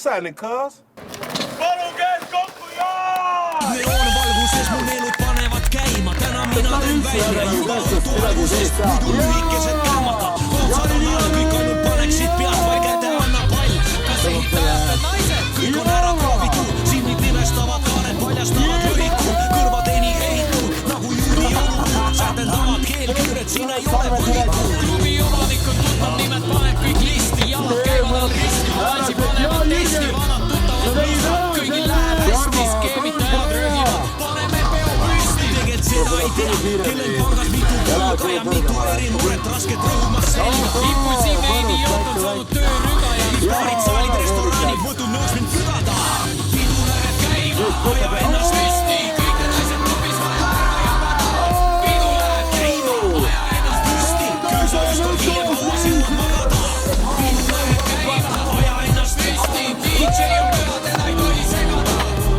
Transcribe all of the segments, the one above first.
signing, cuz? Palun käed kokku, jaa! Neoonvalguses mu neelud panevad käima. Täna mina teen välja juba õhtuvalguses. Muidu lühikesed kämmata. Otsad on all, kõik ainult paneksid pead, vaid käte anna pall. Kas ei tähendab naised? Kõik on ära kraavitud. Silmid nimestavad kaared, paljastavad lõiku. Kõrvateeni ehitud nagu juuni jõulukuu. Säteldavad keelküüred, siin ei ole võiku. Klubi omanikud tuttav nimed paneb kõik listi. Jalad käivad all risti, valsi panevad testi. Vanad tuttavad liisad, kõigil läheb hästi. Skeemitajad röögivad, paneme peo püsti. Tegelt seda ei tea, kellel pangas mitu kulga ja mitu eri muret rasket rõhumas selga. Impulsiivne idioot on saanud töörüga ja baarid, saalid, restoranid mõtud nõus mind pügada. Pidu läheb käima, hoia ennast püsti. Kõik need naised klubis vaja ära jagada. Pidu läheb käima, hoia ennast püsti. Küll sa ükskord hiljem hauas jõuad magada. Pidu läheb käima, hoia ennast püsti. DJ on püha, teda ei tohi segada.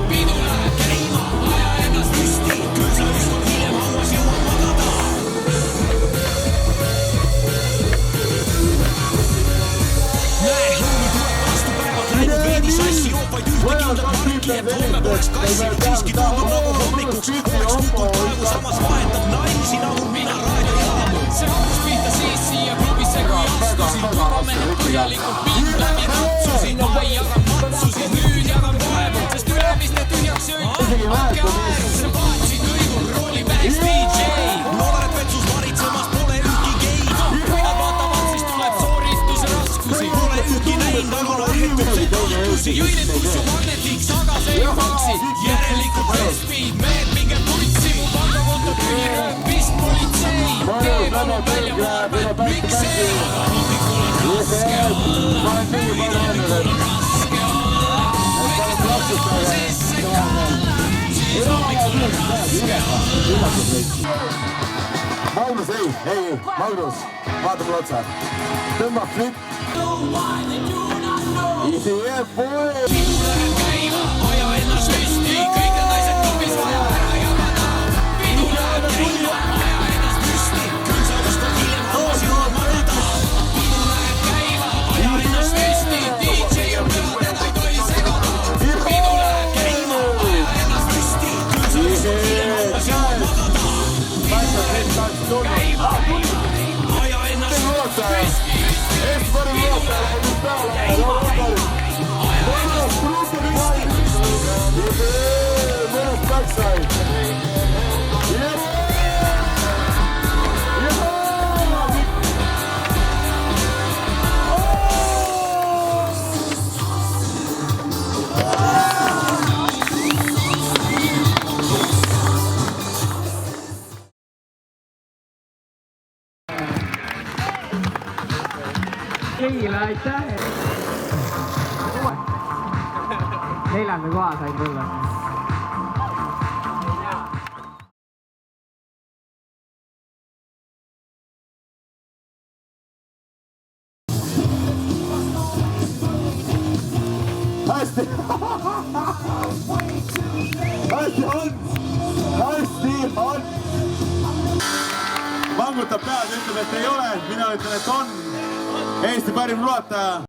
Pidu läheb käima, hoia ennast püsti. Küll sa ükskord hiljem hauas jõuad magada. Näe, lõuni tuleb vastu päevad läinud veidi sassi. Joopaid ühte kindlat marki, et homme poleks kassi. Siiski tundub nagu hommikuks, oleks hukkunud taevu. Samas vahetab naisi nagu mina raadiojaamu. See hakkas pihta siis siia klubisse, kui astusin. Turvamehed põhjalikult mind läbi kutsusid. Ma ei jaga matsusid, nüüd jagan vaevu. Sest ülemiste tühjaks jõid, andke aegu. See paatsid õigul rooli päris DJ. Loodan, et vetsus varitsemas pole ühtki geid. Kui nad vaatavad, siis tuleb soorituse raskusi. Pole ühtki näinud, aga lähetud see tahtlusi. Jõinet kussu magnetiks, aga see ei maksi. Järelikult Westbeat, mehed minge putsi. Mu pangakonto tühi rööpist politsei. Tee palun välja vahepeal, miks ei? Aga hommikul on raske olla. Hommikul on raske olla. Võiks tulema sisse kalla. Siis hommikul on raske olla. Magnus, ei, Magnus, vaata mulle otsa. Tõmba flip. Easy, yeah, boy! Pidu läheb käima, hoia ennast püsti. Kõik need naised klubis vaja ära jagada. Pidu läheb käima, hoia ennast püsti. Küll sa ükskord hiljem hauas jõuad magada. Pidu läheb käima, hoia ennast püsti. DJ on püha, teda ei tohi segada. Pidu läheb käima, hoia ennast püsti. Küll sa ükskord hiljem hauas jõuad magada. Pidu läheb käima, hoia ennast püsti. Eesti parim juhataja läheb nüüd peale. Mõnus backside. Kõigile aitäh! Neljanda koha sain tulla. Hästi! Hästi on! Hästi on! Vangutab pead, ütleb, et ei ole, mina ütlen, et on. Eesti parim juhataja.